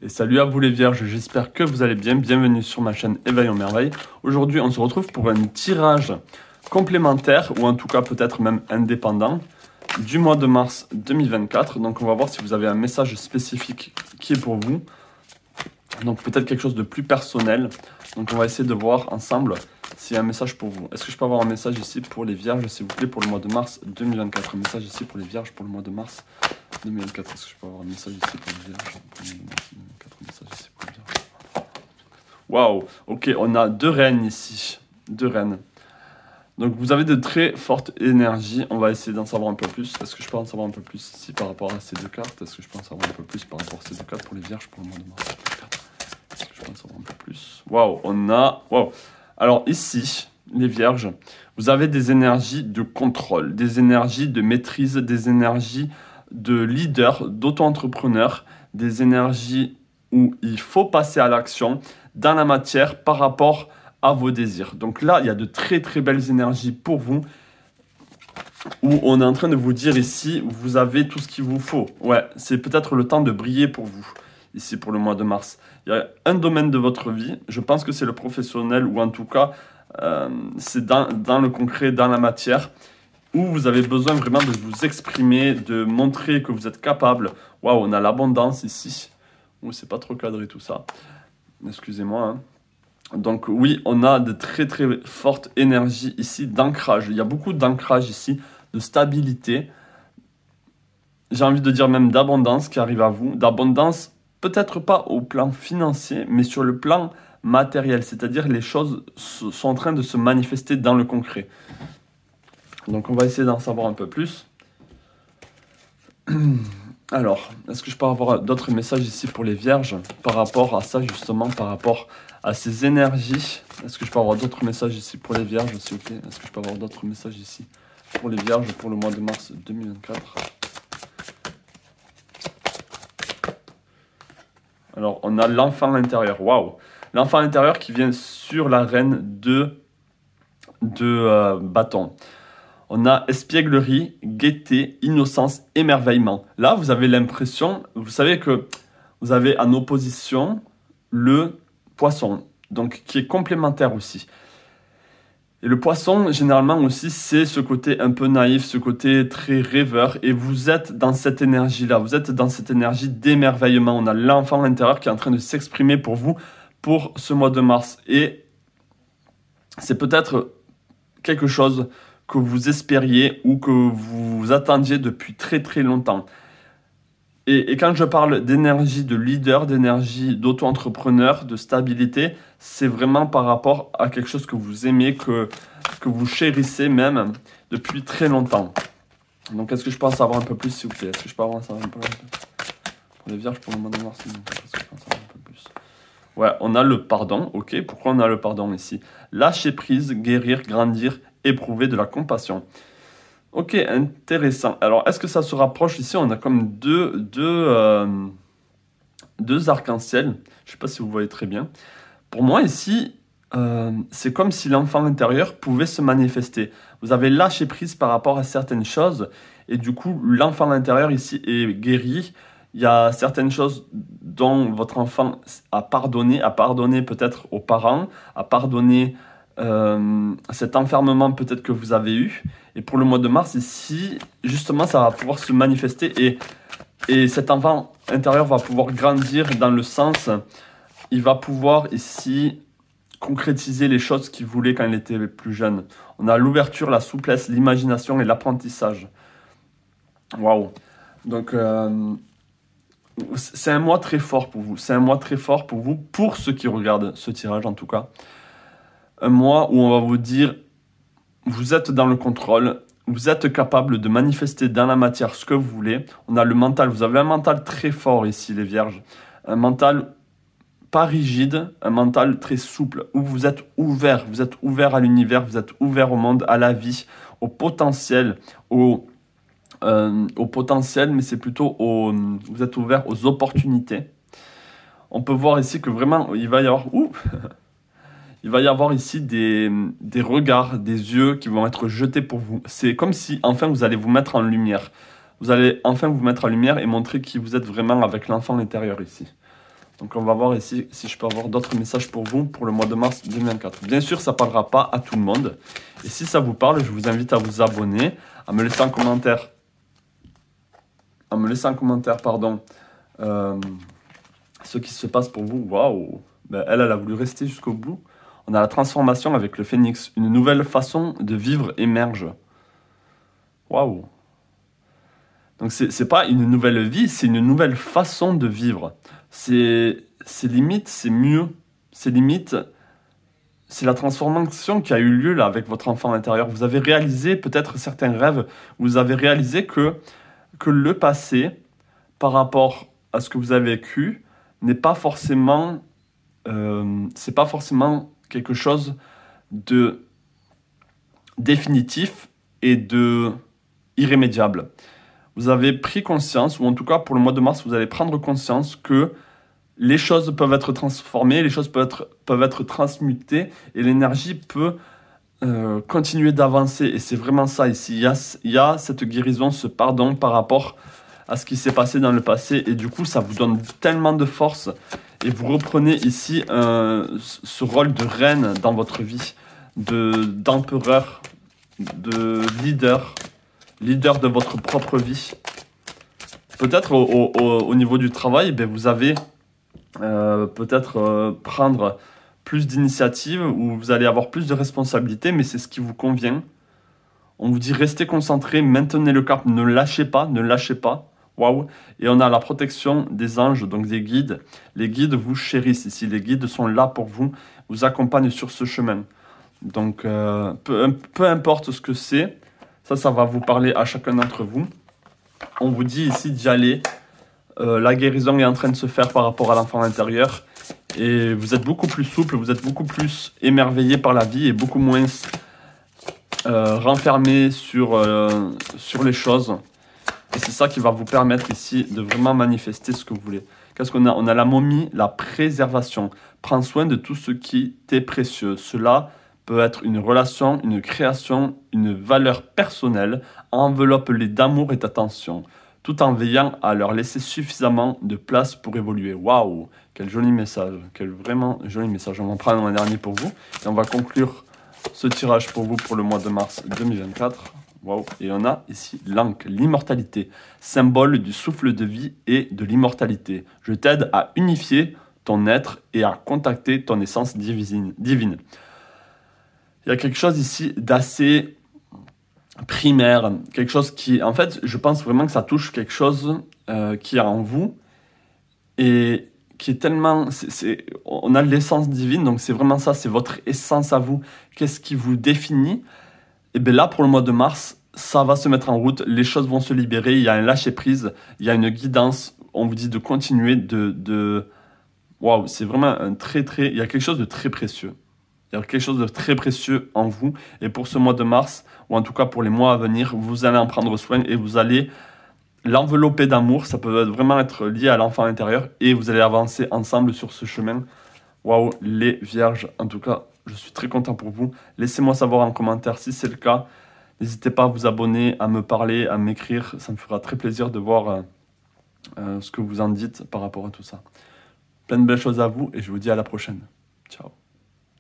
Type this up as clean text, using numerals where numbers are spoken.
Et salut à vous les vierges, j'espère que vous allez bien, bienvenue sur ma chaîne Éveil en merveille. Aujourd'hui on se retrouve pour un tirage complémentaire, ou en tout cas peut-être même indépendant, du mois de mars 2024. Donc on va voir si vous avez un message spécifique qui est pour vous. Donc peut-être quelque chose de plus personnel. Donc on va essayer de voir ensemble s'il y a un message pour vous. Est-ce que je peux avoir un message ici pour les vierges s'il vous plaît pour le mois de mars 2024? Un message ici pour les vierges pour le mois de mars 2024. Est-ce que je peux avoir un message ici pour les vierges pour le mois de mars 2024? Un message ici pour les vierges. Waouh, ok, on a deux reines ici. Deux reines. Donc vous avez de très fortes énergies. On va essayer d'en savoir un peu plus. Est-ce que je peux en savoir un peu plus ici par rapport à ces deux cartes? Est-ce que je peux en savoir un peu plus par rapport à ces deux cartes pour les vierges pour le mois de mars 2024? Est-ce que je peux en savoir un peu plus? Waouh, on a... Waouh. Alors ici, les vierges, vous avez des énergies de contrôle, des énergies de maîtrise, des énergies de leader, d'auto-entrepreneur, des énergies où il faut passer à l'action dans la matière par rapport à vos désirs. Donc là, il y a de très très belles énergies pour vous, où on est en train de vous dire ici, vous avez tout ce qu'il vous faut. Ouais, c'est peut-être le temps de briller pour vous, ici pour le mois de mars. Il y a un domaine de votre vie, je pense que c'est le professionnel, ou en tout cas, c'est dans le concret, dans la matière, où vous avez besoin vraiment de vous exprimer, de montrer que vous êtes capable. Waouh, on a l'abondance ici. Oh, c'est pas trop cadré tout ça. Excusez-moi, hein. Donc oui, on a de très très fortes énergies ici d'ancrage. Il y a beaucoup d'ancrage ici, de stabilité. J'ai envie de dire même d'abondance qui arrive à vous. D'abondance, peut-être pas au plan financier, mais sur le plan matériel. C'est-à-dire les choses sont en train de se manifester dans le concret. Donc on va essayer d'en savoir un peu plus. Alors, est-ce que je peux avoir d'autres messages ici pour les vierges par rapport à ça justement, par rapport à ces énergies? Est-ce que je peux avoir d'autres messages ici pour les vierges s'il vous plaît? Est-ce que je peux avoir d'autres messages ici pour les vierges pour le mois de mars 2024? Alors, on a l'enfant intérieur. Waouh! L'enfant intérieur qui vient sur la reine de bâton. On a espièglerie, gaieté, innocence, émerveillement. Là, vous avez l'impression, vous savez que vous avez en opposition le poisson, donc qui est complémentaire aussi. Et le poisson, généralement aussi, c'est ce côté un peu naïf, ce côté très rêveur. Et vous êtes dans cette énergie-là, vous êtes dans cette énergie d'émerveillement. On a l'enfant intérieur qui est en train de s'exprimer pour vous pour ce mois de mars. Et c'est peut-être quelque chose que vous espériez ou que vous attendiez depuis très très longtemps. Et quand je parle d'énergie de leader, d'énergie d'auto-entrepreneur, de stabilité, c'est vraiment par rapport à quelque chose que vous aimez, que vous chérissez même depuis très longtemps. Donc est-ce que je peux en savoir un peu plus s'il vous plaît? Est-ce que je peux en savoir un peu plus pour les vierges pour le mois de mars? Est-ce que je peux en savoir un peu plus? Ouais, on a le pardon, ok. Pourquoi on a le pardon ici? Lâcher prise, guérir, grandir, éprouver de la compassion. Ok, intéressant. Alors, est-ce que ça se rapproche ici? On a comme deux arcs-en-ciel. Je ne sais pas si vous voyez très bien. Pour moi, ici, c'est comme si l'enfant intérieur pouvait se manifester. Vous avez lâché prise par rapport à certaines choses. Et du coup, l'enfant intérieur ici est guéri. Il y a certaines choses dont votre enfant a pardonné peut-être aux parents, a pardonné cet enfermement peut-être que vous avez eu. Et pour le mois de mars ici, justement, ça va pouvoir se manifester et cet enfant intérieur va pouvoir grandir dans le sens, il va pouvoir ici concrétiser les choses qu'il voulait quand il était plus jeune. On a l'ouverture, la souplesse, l'imagination et l'apprentissage. Waouh! Donc, c'est un mois très fort pour vous. C'est un mois très fort pour vous, pour ceux qui regardent ce tirage en tout cas. Un mois où on va vous dire, vous êtes dans le contrôle, vous êtes capable de manifester dans la matière ce que vous voulez. On a le mental, vous avez un mental très fort ici les vierges. Un mental pas rigide, un mental très souple, où vous êtes ouvert à l'univers, vous êtes ouvert au monde, à la vie, au potentiel, au potentiel, mais c'est plutôt vous êtes ouvert aux opportunités. On peut voir ici que vraiment, il va y avoir... Il va y avoir ici des regards, des yeux qui vont être jetés pour vous. C'est comme si, enfin, vous allez vous mettre en lumière. Vous allez enfin vous mettre en lumière et montrer qui vous êtes vraiment avec l'enfant intérieur ici. Donc on va voir ici si je peux avoir d'autres messages pour vous pour le mois de mars 2024. Bien sûr, ça ne parlera pas à tout le monde. Et si ça vous parle, je vous invite à vous abonner, à me laisser un commentaire. Pardon, ce qui se passe pour vous. Waouh! Ben, elle a voulu rester jusqu'au bout. On a la transformation avec le phénix. Une nouvelle façon de vivre émerge. Waouh! Donc c'est pas une nouvelle vie, c'est une nouvelle façon de vivre. C'est limite, c'est mieux. C'est limite, c'est la transformation qui a eu lieu là avec votre enfant intérieur. Vous avez réalisé peut-être certains rêves. Vous avez réalisé que le passé, par rapport à ce que vous avez vécu, n'est pas forcément, c'est pas forcément quelque chose de définitif et de irrémédiable. Vous avez pris conscience, ou en tout cas pour le mois de mars, vous allez prendre conscience que les choses peuvent être transformées, les choses peuvent être transmutées et l'énergie peut continuer d'avancer. Et c'est vraiment ça ici. Il y a cette guérison, ce pardon par rapport à ce qui s'est passé dans le passé. Et du coup, ça vous donne tellement de force. Et vous reprenez ici ce rôle de reine dans votre vie, d'empereur, de leader de votre propre vie. Peut-être au niveau du travail, ben vous avez peut-être prendre plus d'initiatives ou vous allez avoir plus de responsabilités, mais c'est ce qui vous convient. On vous dit restez concentré, maintenez le cap, ne lâchez pas, ne lâchez pas. Waouh! Et on a la protection des anges, donc des guides. Les guides vous chérissent ici, les guides sont là pour vous accompagnent sur ce chemin. Donc peu importe ce que c'est, ça va vous parler à chacun d'entre vous. On vous dit ici d'y aller. La guérison est en train de se faire par rapport à l'enfant intérieur. Et vous êtes beaucoup plus souple, vous êtes beaucoup plus émerveillé par la vie et beaucoup moins renfermé sur les choses. Et c'est ça qui va vous permettre ici de vraiment manifester ce que vous voulez. Qu'est-ce qu'on a? On a la momie, la préservation. Prends soin de tout ce qui t'est précieux. Cela peut être une relation, une création, une valeur personnelle. Enveloppe-les d'amour et d'attention, tout en veillant à leur laisser suffisamment de place pour évoluer. Waouh! Quel joli message, quel vraiment joli message. On va en prendre un dernier pour vous. Et on va conclure ce tirage pour vous pour le mois de mars 2024. Waouh! Et on a ici l'Ankh, l'immortalité, symbole du souffle de vie et de l'immortalité. Je t'aide à unifier ton être et à contacter ton essence divine. Il y a quelque chose ici d'assez primaire, quelque chose qui, en fait, je pense vraiment que ça touche quelque chose qui est en vous et qui est tellement, on a l'essence divine, donc c'est vraiment ça, c'est votre essence à vous. Qu'est-ce qui vous définit? Et bien là, pour le mois de mars, ça va se mettre en route, les choses vont se libérer, il y a un lâcher-prise, il y a une guidance, on vous dit de continuer, waouh, c'est vraiment il y a quelque chose de très précieux. Il y a quelque chose de très précieux en vous. Et pour ce mois de mars, ou en tout cas pour les mois à venir, vous allez en prendre soin et vous allez l'envelopper d'amour. Ça peut vraiment être lié à l'enfant intérieur. Et vous allez avancer ensemble sur ce chemin. Waouh, les vierges, en tout cas, je suis très content pour vous. Laissez-moi savoir en commentaire si c'est le cas. N'hésitez pas à vous abonner, à me parler, à m'écrire. Ça me fera très plaisir de voir ce que vous en dites par rapport à tout ça. Plein de belles choses à vous et je vous dis à la prochaine. Ciao.